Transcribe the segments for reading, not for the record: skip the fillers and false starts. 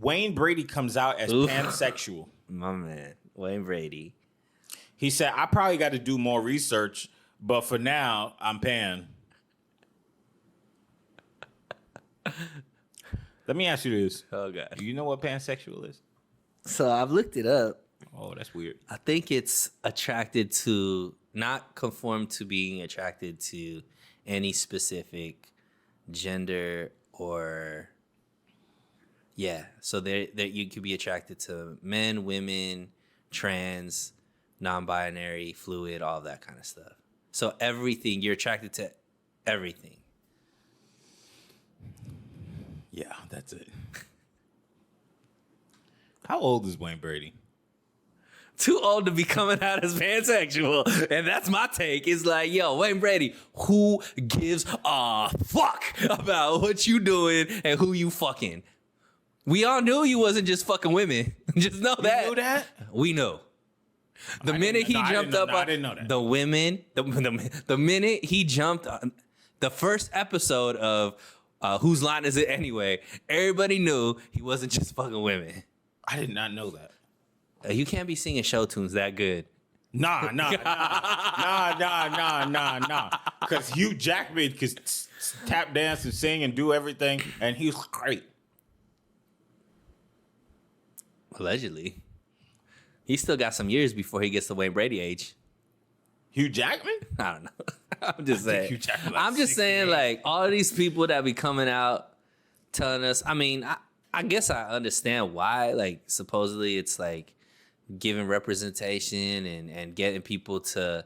Wayne Brady comes out as pansexual. My man, Wayne Brady. He said, I probably got to do more research, but for now, I'm pan. Let me ask you this. Oh, God. Do you know what pansexual is? So I've looked it up. Oh, that's weird. I think it's attracted to, not conform to being attracted to any specific gender or, yeah. So there you could be attracted to men, women, trans, non-binary, fluid, all that kind of stuff. So everything, you're attracted to everything. Yeah, that's it. How old is Wayne Brady? Too old to be coming out as pansexual. And that's my take. It's like, yo, Wayne Brady, who gives a fuck about what you doing and who you fucking? We all knew you wasn't just fucking women. Just know that. You knew that? We know. The minute he jumped up on the women, the minute he jumped on the first episode of Whose Line Is It Anyway, everybody knew he wasn't just fucking women. I did not know that. You can't be singing show tunes that good. Nah. Because Hugh Jackman could tap dance and sing and do everything, and he was great. Allegedly. He still got some years before he gets to Wayne Brady age. Hugh Jackman? I don't know. I'm just saying. Hugh Jackman, I'm just saying, like, all these people that be coming out telling us, I mean, I guess I understand why. Like, supposedly it's like giving representation and getting people to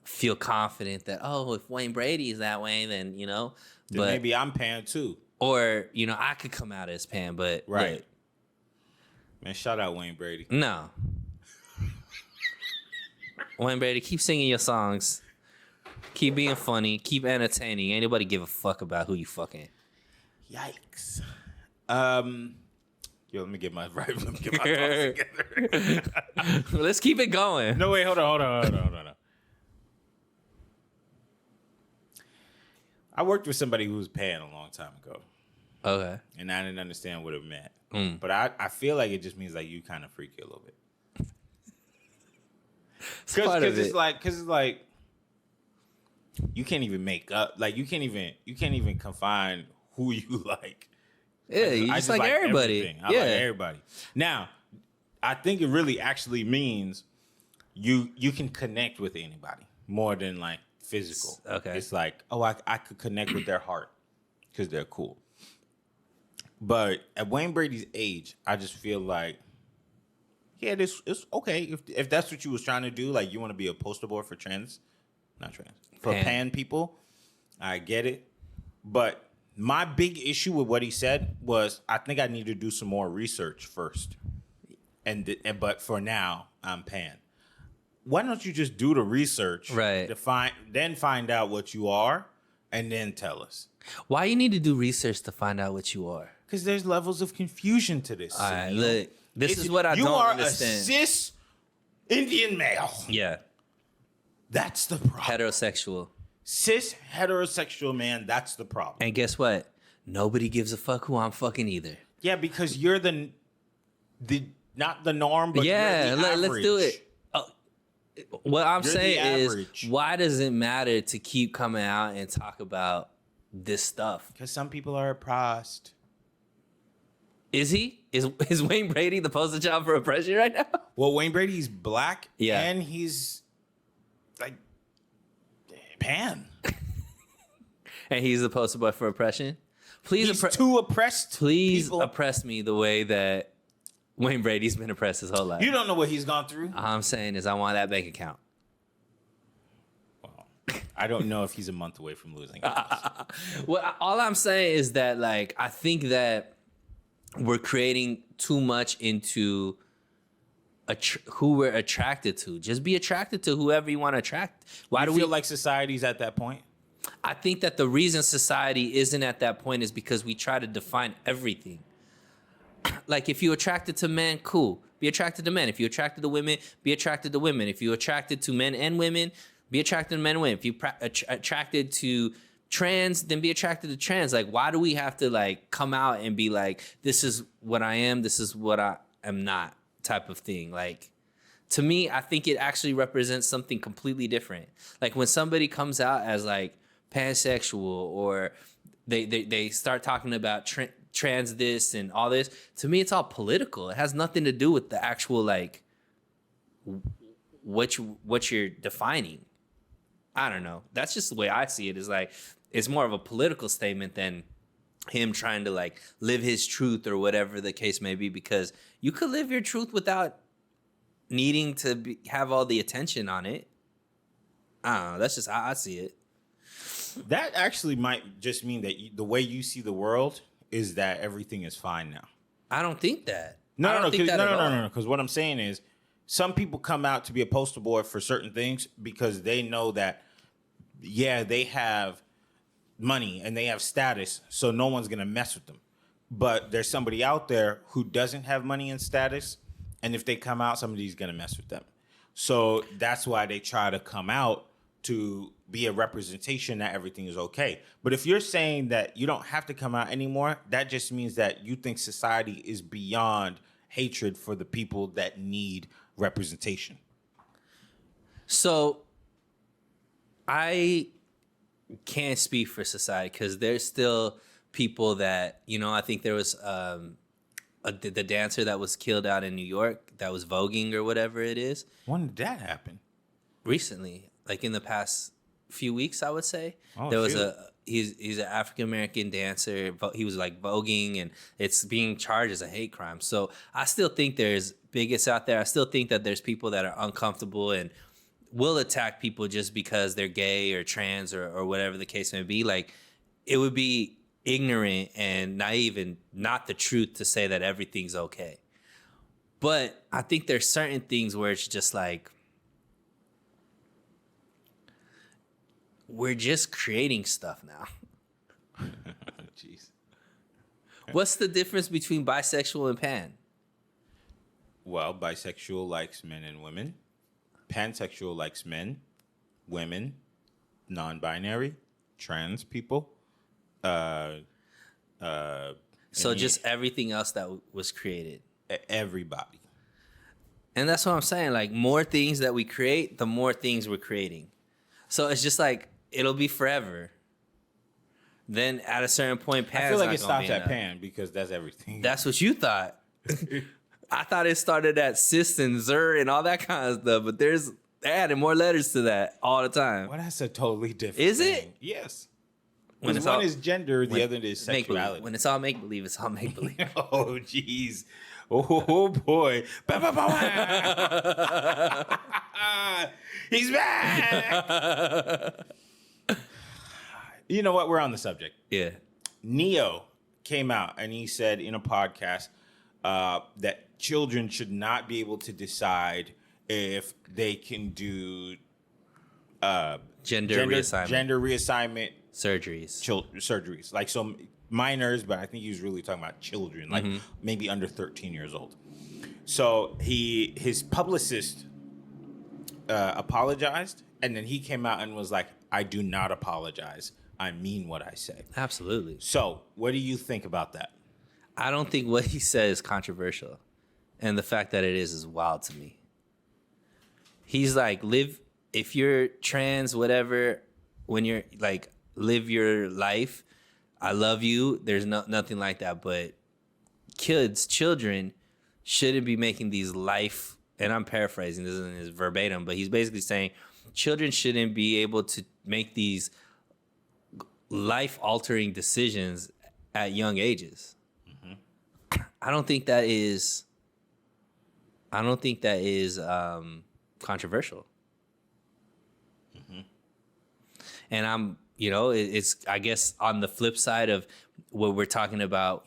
feel confident that, oh, if Wayne Brady is that way, then, you know. Then but maybe I'm pan too. Or, you know, I could come out as pan, but. Right. Look, man, shout out Wayne Brady. No. Wayne Brady, keep singing your songs. Keep being funny. Keep entertaining. Ain't nobody give a fuck about who you fucking. Yikes. Let me get my thoughts together. Let's keep it going. No, wait, hold on. I worked with somebody who was pan a long time ago. Okay. And I didn't understand what it meant. But I feel like it just means like you kind of freaky a little bit. Because it's like you can't even make up, like you can't even confine who you like. Yeah, you just like everybody. I like everybody. Now, I think it really actually means you can connect with anybody more than like physical. Okay. It's like, oh, I could connect with their heart because they're cool. But at Wayne Brady's age, I just feel like, yeah, it's okay if that's what you was trying to do. Like you want to be a poster boy for pan people. I get it, but my big issue with what he said was I think I need to do some more research first, but for now I'm pan. Why don't you just do the research, right? Then find out what you are, and then tell us. Why you need to do research to find out what you are? Because there's levels of confusion to this. All right, look. This is what I don't understand. You are a cis Indian male. Yeah. That's the problem. Heterosexual. Cis heterosexual man, that's the problem. And guess what? Nobody gives a fuck who I'm fucking either. Yeah, because you're the not the norm, but yeah, you're the average. Let's do it. What I'm saying is, why does it matter to keep coming out and talk about this stuff? Because some people are oppressed. Is he? Is Wayne Brady the poster child for oppression right now? Well, Wayne Brady's black, yeah, and he's like pan, and he's the poster boy for oppression. Please, he's too oppressed. Please people. Oppress me the way that Wayne Brady's been oppressed his whole life. You don't know what he's gone through. All I'm saying is I want that bank account. Well, I don't know if he's a month away from losing it. Well, all I'm saying is that, like, I think that we're creating too much into who we're attracted to. Just be attracted to whoever you want to attract. Why do we feel like society's at that point? I think that the reason society isn't at that point is because we try to define everything. Like, if you're attracted to men, cool. Be attracted to men. If you're attracted to women, be attracted to women. If you're attracted to men and women, be attracted to men and women. If you're attracted to trans, then be attracted to trans. Like, why do we have to like come out and be like, this is what I am, this is what I am not type of thing? Like, to me, I think it actually represents something completely different. Like when somebody comes out as like pansexual, or they start talking about trans this and all this, to me, it's all political. It has nothing to do with the actual like what you're defining. I don't know. That's just the way I see it. Is like it's more of a political statement than him trying to like live his truth or whatever the case may be. Because you could live your truth without needing to have all the attention on it. I don't know. That's just how I see it. That actually might just mean that the way you see the world is that everything is fine now. I don't think that. No. Because what I'm saying is, some people come out to be a poster boy for certain things because they know that, yeah, they have money and they have status, so no one's gonna mess with them. But there's somebody out there who doesn't have money and status, and if they come out, somebody's gonna mess with them. So that's why they try to come out to be a representation that everything is okay. But if you're saying that you don't have to come out anymore, that just means that you think society is beyond hatred for the people that need representation. So I can't speak for society because there's still people that, you know, I think there was the dancer that was killed out in New York that was voguing or whatever it is. When did that happen? Recently, like in the past few weeks, I would say. Oh, there was he's an African American dancer. He was like voguing, and it's being charged as a hate crime. So I still think there's bigots out there. I still think that there's people that are uncomfortable and will attack people just because they're gay or trans or whatever the case may be. Like, it would be ignorant and naive and not the truth to say that everything's okay. But I think there's certain things where it's just like, we're just creating stuff now. Jeez. What's the difference between bisexual and pan? Well, bisexual likes men and women. Pansexual likes men, women, non-binary, trans people. So just everything else that was created. Everybody. And that's what I'm saying. Like, more things that we create, the more things we're creating. So it's just like, it'll be forever. Then at a certain point, Pan's I feel like not it stops be at enough. Pan because that's everything. That's what you thought. I thought it started at cis and zer and all that kind of stuff, but they added more letters to that all the time. Well, that's a totally different Is thing. it? Yes. When Because it's one all- is gender, the other is sexuality. When it's all make-believe, it's all make-believe. Oh, jeez. Oh, boy. Ba, ba, ba, ba. He's back. You know what? We're on the subject. Yeah. Neo came out and he said in a podcast that children should not be able to decide if they can do Gender reassignment. Surgeries. Surgeries. Like some minors, but I think he was really talking about children, like maybe under 13 years old. So his publicist apologized, and then he came out and was like, I do not apologize. I mean what I say. Absolutely. So what do you think about that? I don't think what he said is controversial. And the fact that it is wild to me. He's like, if you're trans, whatever, when you're like, live your life. I love you. There's nothing like that. But children shouldn't be making these life, and I'm paraphrasing, this isn't his verbatim, but he's basically saying children shouldn't be able to make these life-altering decisions at young ages. Mm-hmm. I don't think that is controversial. Mm-hmm. And I'm, it's, I guess, on the flip side of what we're talking about,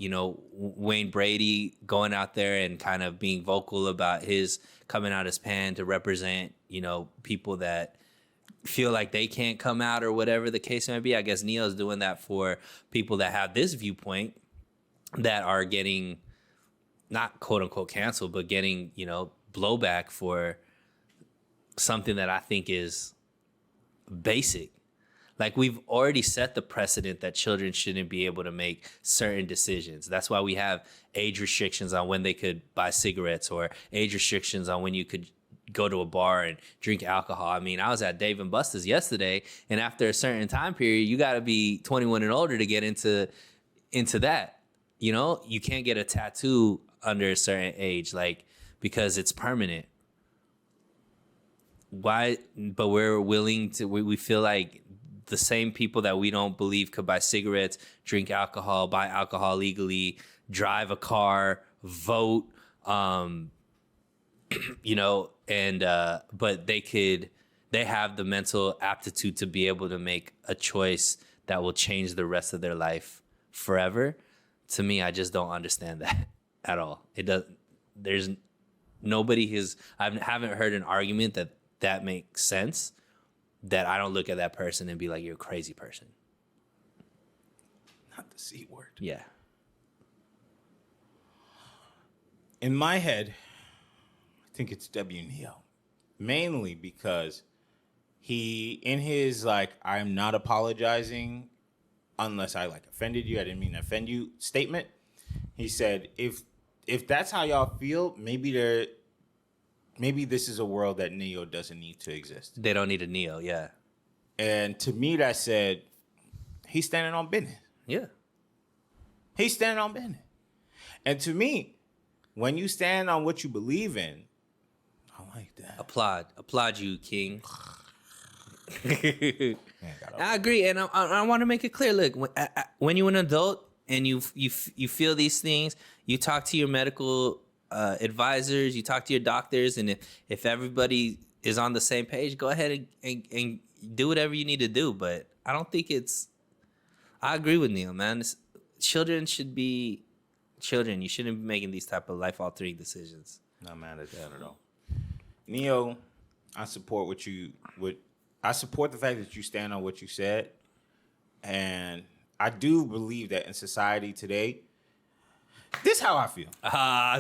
Wayne Brady going out there and kind of being vocal about his coming out as pan to represent, people that feel like they can't come out or whatever the case may be. I guess Neo's doing that for people that have this viewpoint that are getting not quote unquote canceled, but getting, blowback for something that I think is basic. Like, we've already set the precedent that children shouldn't be able to make certain decisions. That's why we have age restrictions on when they could buy cigarettes, or age restrictions on when you could go to a bar and drink alcohol. I mean, I was at Dave and Buster's yesterday, and after a certain time period, you got to be 21 and older to get into that. You know, you can't get a tattoo under a certain age, like, because it's permanent. Why? But we're willing to, we feel like the same people that we don't believe could buy cigarettes, drink alcohol, buy alcohol legally, drive a car, vote, you know, and but they have the mental aptitude to be able to make a choice that will change the rest of their life forever. To me, I just don't understand that at all. It does. There's nobody I haven't heard an argument that makes sense, that I don't look at that person and be like, you're a crazy person. Not the C word. Yeah. In my head, I think it's W. Neo. Mainly because he, in his, like, I'm not apologizing unless I, like, offended you, I didn't mean to offend you statement, he said, if that's how y'all feel, maybe this is a world that Neo doesn't need to exist. They don't need a Neo, yeah. And to me, that said, he's standing on business. Yeah. He's standing on business. And to me, when you stand on what you believe in, I like that. Applaud you, King. I agree, and I want to make it clear. Look, when you're an adult and you feel these things, you talk to your medical advisors, you talk to your doctors, and if everybody is on the same page, go ahead and do whatever you need to do. But I don't think I agree with Neil, man. Children should be children. You shouldn't be making these type of life-altering decisions. Not mad at that at all. Neo, I support I support the fact that you stand on what you said. And I do believe that in society today, this is how I feel.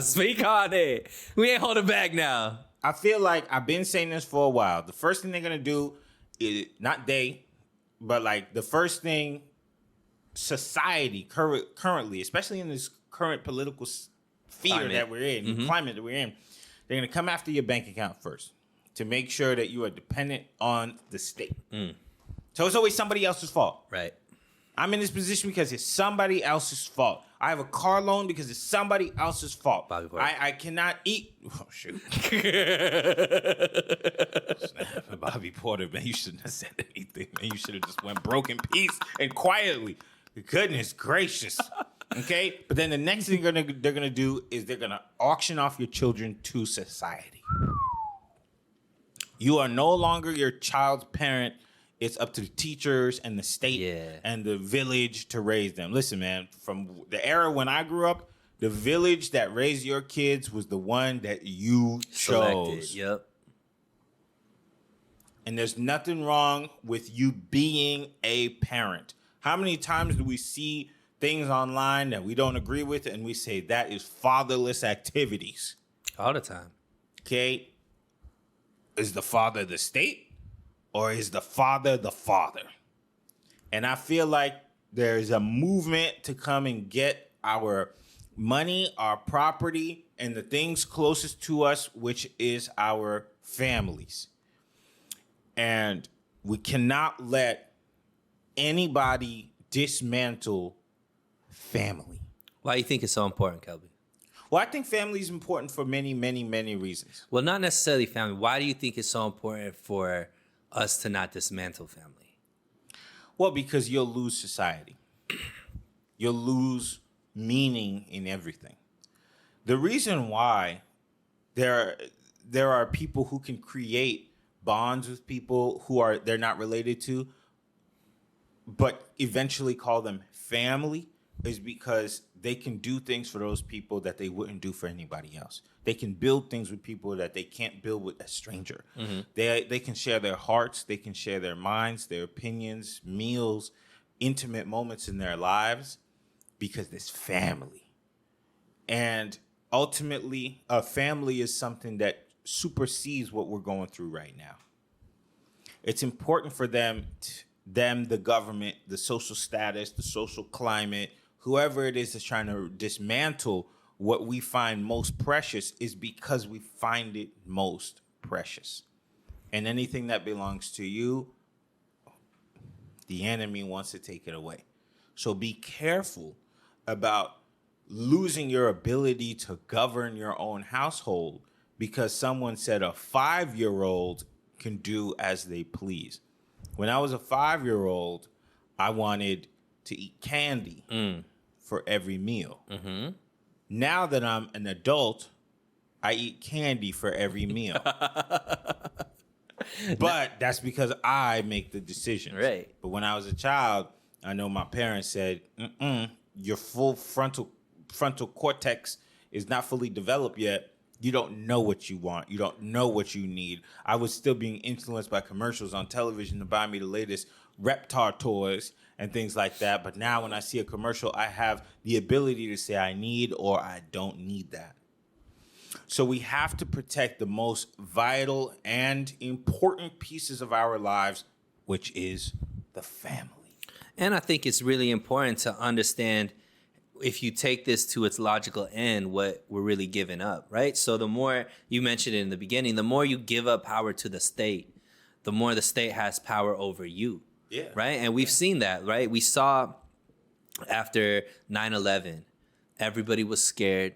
Speak on it. We ain't holding back now. I feel like I've been saying this for a while. The first thing they're going to do is, not they, but like the first thing society currently, especially in this current political sphere that we're in, climate that we're in, they're going to come after your bank account first to make sure that you are dependent on the state. So it's always somebody else's fault. Right. I'm in this position because it's somebody else's fault. I have a car loan because it's somebody else's fault. I cannot eat. Oh, shoot. Bobby Porter, man, you shouldn't have said anything, man. You should have just went broke in peace and quietly. Goodness gracious. Okay? But then the next thing they're gonna do is they're gonna auction off your children to society. You are no longer your child's parent. It's up to the teachers and the state and the village to raise them. Listen, man, from the era when I grew up, the village that raised your kids was the one that you chose. Yep. And there's nothing wrong with you being a parent. How many times do we see things online that we don't agree with and we say that is fatherless activities? All the time. Okay? Is the father the state? Or is the father the father? And I feel like there's a movement to come and get our money, our property, and the things closest to us, which is our families. And we cannot let anybody dismantle family. Why do you think it's so important, Kelby? Well, I think family is important for many, many, many reasons. Well, not necessarily family. Why do you think it's so important for us to not dismantle family? Well, because you'll lose society. You'll lose meaning in everything. The reason why there are people who can create bonds with people who they're not related to, but eventually call them family, is because they can do things for those people that they wouldn't do for anybody else. They can build things with people that they can't build with a stranger. Mm-hmm. They can share their hearts. They can share their minds, their opinions, meals, intimate moments in their lives because it's family. And ultimately, a family is something that supersedes what we're going through right now. It's important for them them, the government, the social status, the social climate, whoever it is that's trying to dismantle what we find most precious is because we find it most precious. And anything that belongs to you, the enemy wants to take it away. So be careful about losing your ability to govern your own household because someone said a 5-year-old can do as they please. When I was a 5-year-old, I wanted to eat candy for every meal. Mm-hmm. Now that I'm an adult, I eat candy for every meal. But that's because I make the decisions. Right. But when I was a child, I know my parents said, your full frontal cortex is not fully developed yet. You don't know what you want. You don't know what you need. I was still being influenced by commercials on television to buy me the latest Reptar toys and things like that. But now when I see a commercial, I have the ability to say I need or I don't need that. So we have to protect the most vital and important pieces of our lives, which is the family. And I think it's really important to understand, if you take this to its logical end, what we're really giving up, right? So the more, you mentioned it in the beginning, the more you give up power to the state, the more the state has power over you. Yeah. Right? And we've seen that, right? We saw after 9/11, everybody was scared.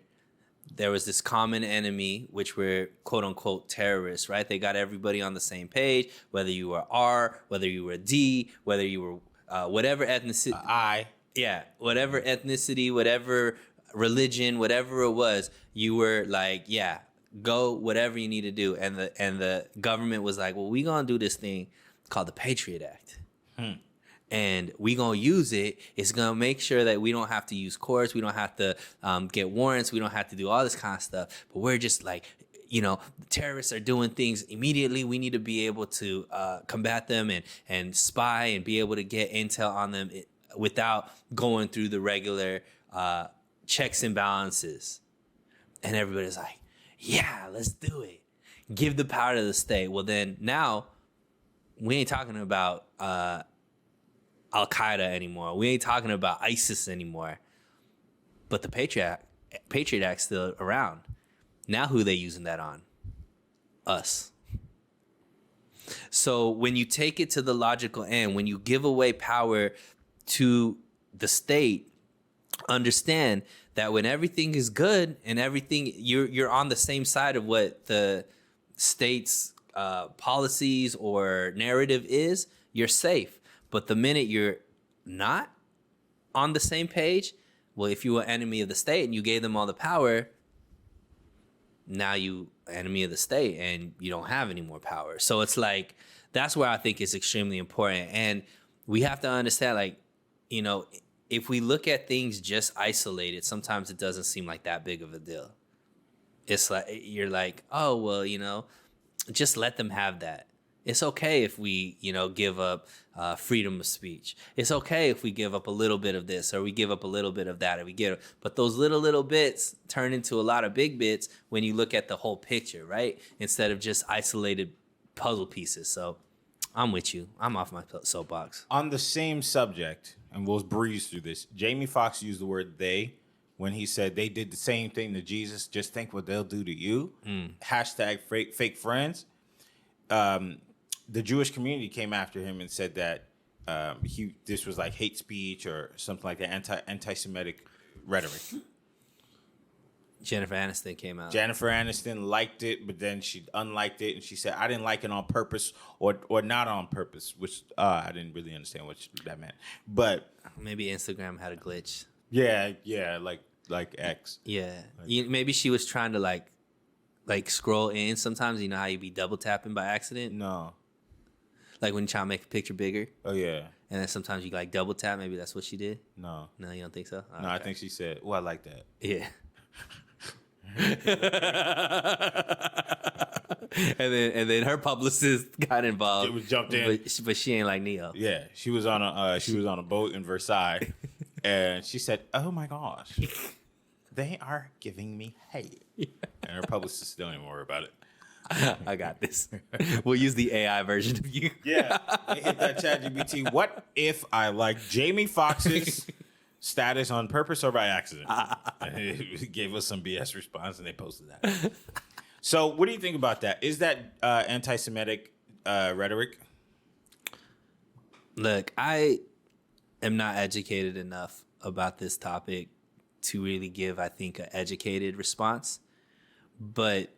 There was this common enemy, which were quote unquote terrorists, right? They got everybody on the same page, whether you were R, whether you were D, whether you were whatever ethnicity. I. Yeah, whatever ethnicity, whatever religion, whatever it was, you were like, yeah, go whatever you need to do. And the government was like, well, we gonna do this thing called the Patriot Act. And we gonna use it. It's gonna make sure that we don't have to use courts. We don't have to get warrants. We don't have to do all this kind of stuff. But we're just like, the terrorists are doing things immediately. We need to be able to combat them and spy and be able to get intel on them without going through the regular checks and balances. And everybody's like, yeah, let's do it. Give the power to the state. Well, then now we ain't talking about Al-Qaeda anymore. We ain't talking about ISIS anymore. But the Patriot Act's still around. Now who they using that on? Us. So when you take it to the logical end, when you give away power to the state, understand that when everything is good and everything, you're on the same side of what the state's policies or narrative is, you're safe. But the minute you're not on the same page, well, if you were enemy of the state and you gave them all the power, now you enemy of the state and you don't have any more power. So it's like, that's where I think it's extremely important. And we have to understand, like, if we look at things just isolated, sometimes it doesn't seem like that big of a deal. It's like, you're like, oh, well, just let them have that. It's okay if we, give up freedom of speech. It's okay if we give up a little bit of this or we give up a little bit of that. But those little bits turn into a lot of big bits when you look at the whole picture, right? Instead of just isolated puzzle pieces. So I'm with you. I'm off my soapbox. On the same subject, and we'll breeze through this, Jamie Foxx used the word they when he said they did the same thing to Jesus. Just think what they'll do to you. Hashtag fake friends. The Jewish community came after him and said that this was like hate speech or something like that, anti-Semitic rhetoric. Jennifer Aniston came out. Jennifer Aniston liked it, but then she unliked it, and she said, I didn't like it on purpose or not on purpose, which I didn't really understand what that meant. But maybe Instagram had a glitch. Yeah, like X. Yeah, maybe she was trying to like scroll in. Sometimes you know how you be double tapping by accident. No. Like when you try to make a picture bigger. Oh yeah. And then sometimes you like double tap. Maybe that's what she did. No, you don't think so? No, okay. I think she said, "Oh, I like that." Yeah. and then her publicist got involved. It was jumped in, but she ain't like Neo. Yeah, she was on a boat in Versailles, and she said, "Oh my gosh, they are giving me hate." Yeah. And her publicist don't even worry about it. I got this. We'll use the AI version of you. Yeah, hit that ChatGPT. What if I like Jamie Foxx's status on purpose or by accident? It gave us some BS response, and they posted that. So, what do you think about that? Is that anti-Semitic rhetoric? Look, I am not educated enough about this topic to really give, I think, an educated response. But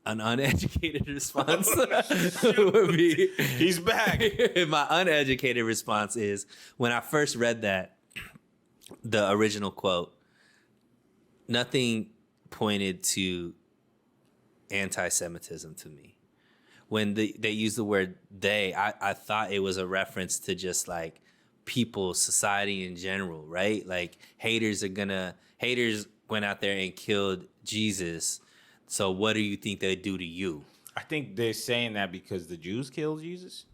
an uneducated response would be... He's back. My uneducated response is, when I first read that, the original quote, nothing pointed to anti-Semitism to me. When they use the word they, I thought it was a reference to just like people, society in general, right? Like haters went out there and killed Jesus. So what do you think they do to you? I think they're saying that because the Jews killed Jesus.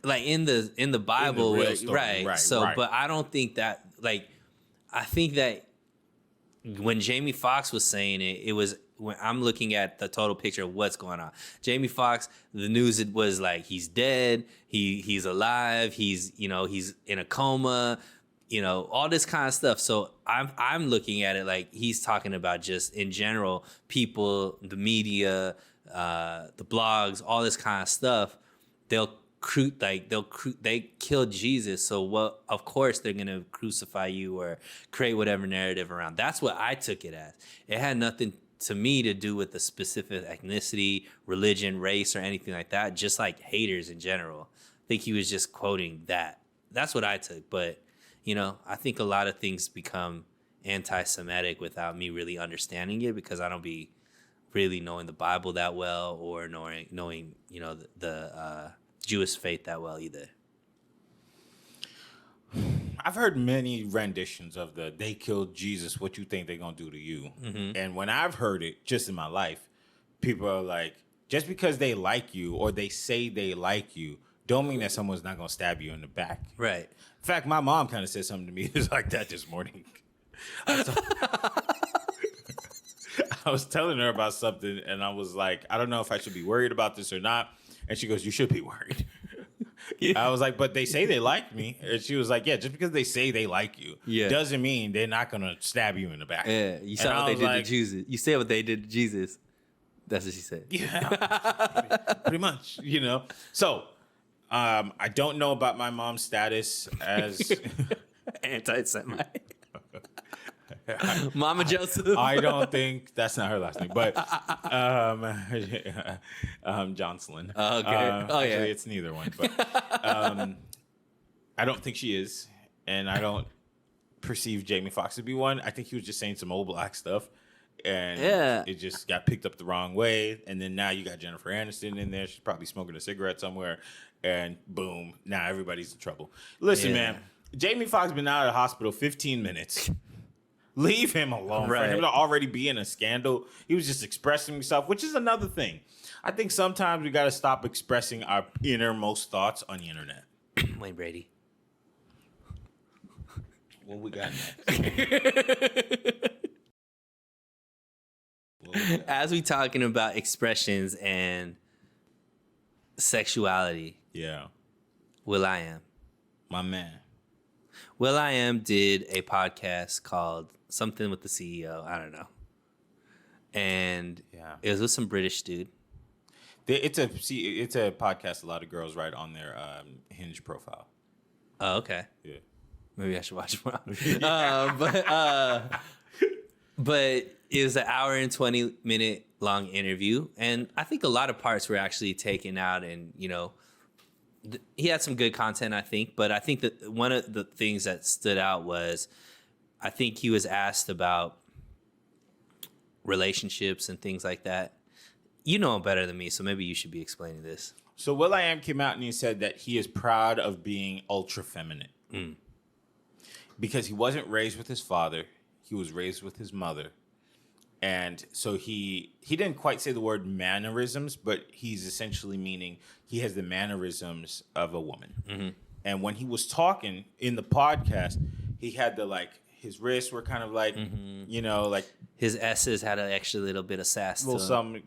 Like in the Bible, in the real story. right? So, right. But I don't think that, like, I think that when Jamie Foxx was saying it, it was when I'm looking at the total picture of what's going on. Jamie Foxx, the news, it was like he's dead, he's alive, he's in a coma, all this kind of stuff. So I'm looking at it like he's talking about just in general people, the media, the blogs, all this kind of stuff. They killed Jesus, so what? Of course they're gonna crucify you or create whatever narrative around. That's what I took it as. It had nothing to me to do with the specific ethnicity, religion, race, or anything like that. Just like haters in general. I think he was just quoting that. That's what I took. But I think a lot of things become anti-Semitic without me really understanding it because I don't be really knowing the Bible that well or knowing the Jewish faith that well either. I've heard many renditions of they killed Jesus, what you think they're going to do to you? Mm-hmm. And when I've heard it just in my life, people are like, just because they like you or they say they like you, don't mean that someone's not going to stab you in the back. Right. In fact, my mom kind of said something to me just like that this morning. I was telling her about something, and I was like, I don't know if I should be worried about this or not. And she goes, you should be worried. Yeah. I was like, but they say they like me. And she was like, yeah, just because they say they like you doesn't mean they're not going to stab you in the back. Yeah, you saw what they did to Jesus. You said what they did to Jesus. That's what she said. Yeah, pretty much, So I don't know about my mom's status as... anti-Semite. Mama Joseph. I don't think that's not her last name, but Jocelyn. Oh, okay. Actually, it's neither one. But I don't think she is, and I don't perceive Jamie Foxx to be one. I think he was just saying some old black stuff, and it just got picked up the wrong way. And then now you got Jennifer Aniston in there. She's probably smoking a cigarette somewhere, and boom, now everybody's in trouble. Listen, man, Jamie Foxx been out of the hospital 15 minutes. Leave him alone. Right. For him to already be in a scandal, he was just expressing himself, which is another thing. I think sometimes we got to stop expressing our innermost thoughts on the internet. Wayne Brady. What we got next? As we talking about expressions and sexuality. Yeah. will.i.am. My man. will.i.am did a podcast called something with the CEO. I don't know. And it was with some British dude. It's a podcast a lot of girls write on their Hinge profile. Oh, okay. Yeah. Maybe I should watch more. But it was an hour and 20-minute long interview. And I think a lot of parts were actually taken out and, he had some good content, I think. But I think that one of the things that stood out was I think he was asked about relationships and things like that. You know better than me, so maybe you should be explaining this. So will.i.am came out and he said that he is proud of being ultra feminine. Because he wasn't raised with his father. He was raised with his mother. And so he didn't quite say the word mannerisms, but he's essentially meaning he has the mannerisms of a woman. Mm-hmm. And when he was talking in the podcast, he had his wrists were kind of like, like... His S's had an extra little bit of sass to them. Some,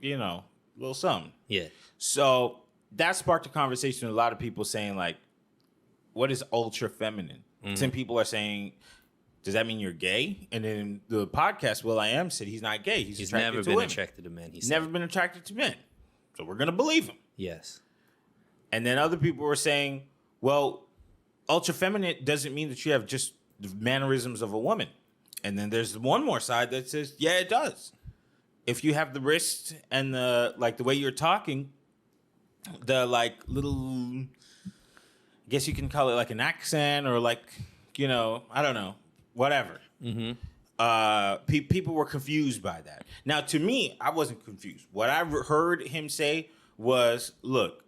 little something. Yeah. So that sparked a conversation with a lot of people saying, like, what is ultra feminine? Some people are saying, does that mean you're gay? And then the podcast, will.i.am said he's not gay. He's attracted never to been women. attracted to men. He's Never been attracted to men. So we're going to believe him. Yes. And then other people were saying, well, ultra feminine doesn't mean that you have just the mannerisms of a woman. And then there's one more side that says, yeah, it does. If you have the wrist and the way you're talking, the like little, I guess you can call it like an accent or like, you know, I don't know, whatever. People were confused by that. Now, to me, I wasn't confused. What I heard him say was, look,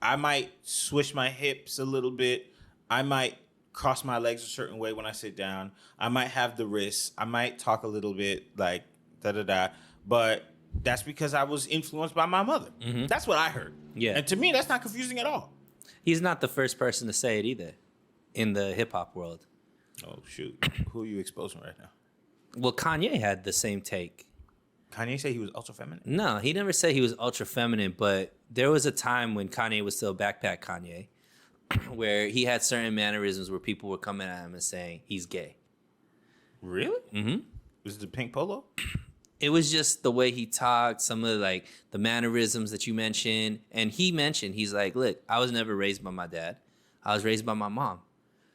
I might swish my hips a little bit. I might cross my legs a certain way when I sit down. I might have the wrists. I might talk a little bit like da-da-da. But that's because I was influenced by my mother. That's what I heard. Yeah. And to me, that's not confusing at all. He's not the first person to say it either in the hip-hop world. Oh, shoot. Who are you exposing right now? Well, Kanye had the same take. Kanye said he was ultra feminine? No, he never said he was ultra feminine, but there was a time when Kanye was still backpack Kanye where he had certain mannerisms where people were coming at him and saying he's gay. Really? Mm-hmm. Was it the pink polo? It was just the way he talked, some of like the mannerisms that you mentioned. And he mentioned, he's like, look, I was never raised by my dad. I was raised by my mom.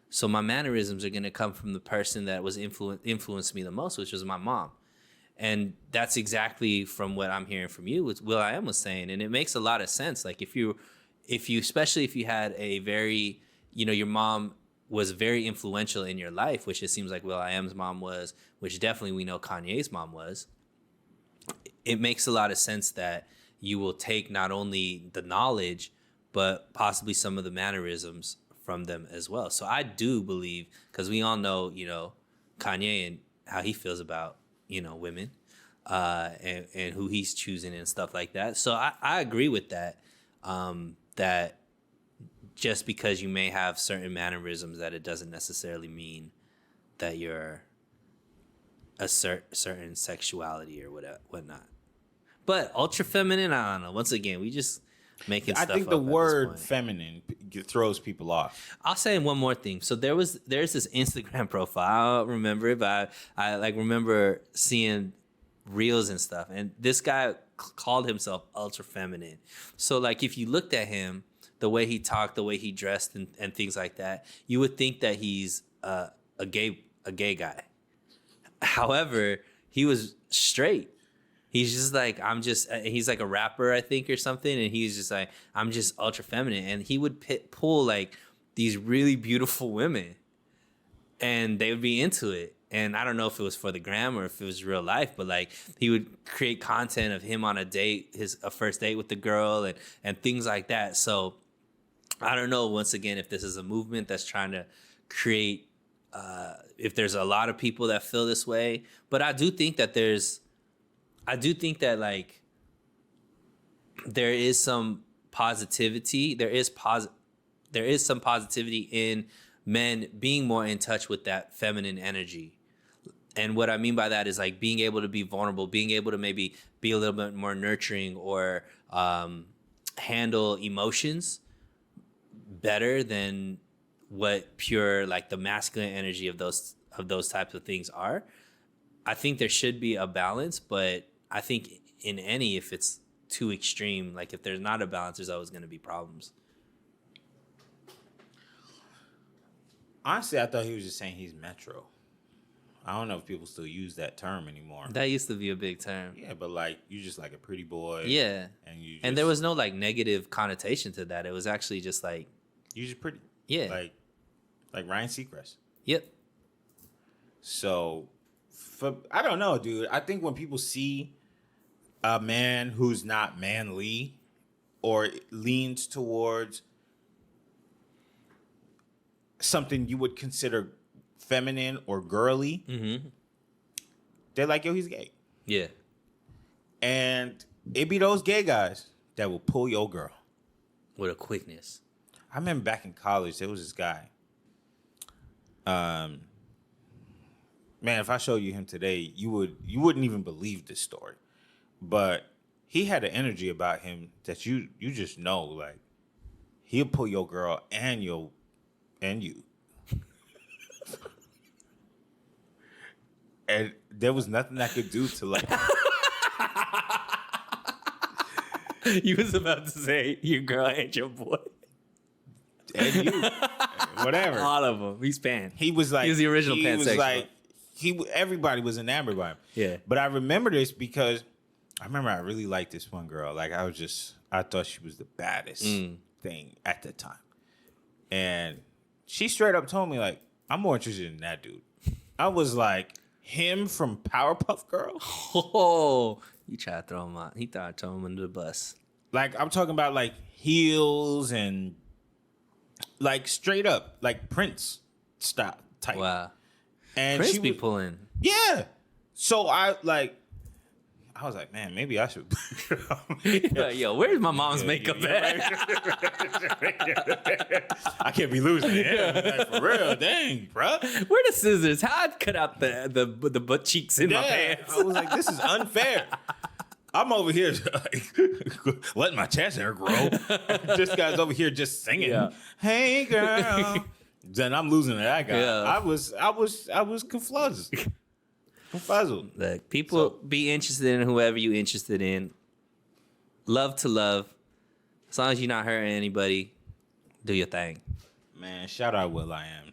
So my mannerisms are going to come from the person that was influenced me the most, which was my mom. And that's exactly from what I'm hearing from you, what will.i.am was saying. And it makes a lot of sense. Like if you, especially if you had a very, you know, your mom was very influential in your life, which it seems like will.i.am's mom was, which definitely we know Kanye's mom was. It makes a lot of sense that you will take not only the knowledge, but possibly some of the mannerisms from them as well. So I do believe, because we all know, you know, Kanye and how he feels about, you know, women and who he's choosing and stuff like that. So I agree with that, that just because you may have certain mannerisms that it doesn't necessarily mean that you're a certain sexuality or whatnot. But ultra feminine, I don't know. Once again, we just making stuff up. I think the word feminine throws people off. I'll say one more thing. So there's this Instagram profile. I don't remember it, but I like remember seeing reels and stuff. And this guy called himself ultra feminine. So like if you looked at him, the way he talked, the way he dressed and things like that, you would think that he's a gay guy. However, he was straight. He's just like, he's like a rapper, I think, or something. And he's just like, I'm just ultra feminine. And he would pull like these really beautiful women and they would be into it. And I don't know if it was for the gram or if it was real life, but like he would create content of him on a date, a first date with the girl and things like that. So I don't know, once again, if this is a movement that's trying to create, if there's a lot of people that feel this way, but I do think that like there is some positivity. There is some positivity in men being more in touch with that feminine energy. And what I mean by that is like being able to be vulnerable, being able to maybe be a little bit more nurturing or handle emotions better than what pure like the masculine energy of those types of things are. I think there should be a balance, but I think in any, if it's too extreme, like if there's not a balance, there's always going to be problems. Honestly, I thought he was just saying he's metro. I don't know if people still use that term anymore. That used to be a big term. Yeah, but like you just like a pretty boy. Yeah, and there was no like negative connotation to that. It was actually just like you just pretty. Yeah, like Ryan Seacrest. Yep. So, I don't know, dude. I think when people see a man who's not manly or leans towards something you would consider feminine or girly, they're like, yo, he's gay. Yeah. And it be those gay guys that will pull your girl. With a quickness. I remember back in college, there was this guy. Man, if I showed you him today, you wouldn't even believe this story. But he had an energy about him that you just know, like, he'll pull your girl and you. And there was nothing I could do to like. You was about to say your girl and your boy. And you, whatever. All of them. He's pan. He was like, he was the original he pansexual. was like, everybody was enamored by him. Yeah. But I remember this because I really liked this one girl. Like I thought she was the baddest thing at the time. And she straight up told me, like, I'm more interested in that dude. I was like, him from Powerpuff Girls? Oh, you try to throw him out. He thought I throw him under the bus. Like, I'm talking about like heels and like straight up, like Prince style type. Wow. And Prince she be was, pulling. yeah. So I was like, man, maybe I should. Yo, where's my mom's makeup at? I can't be losing it. Like, for real, dang, bro. Where the scissors? How'd cut out the butt cheeks in my pants? I was like, this is unfair. I'm over here like letting my chest hair grow. This guy's over here just singing. Yeah. Hey girl. Then I'm losing to that guy. Yeah. I was confused. Confuzzled. Look, people be interested in whoever you interested in. Love to love. As long as you're not hurting anybody, do your thing. Man, shout out Will I Am.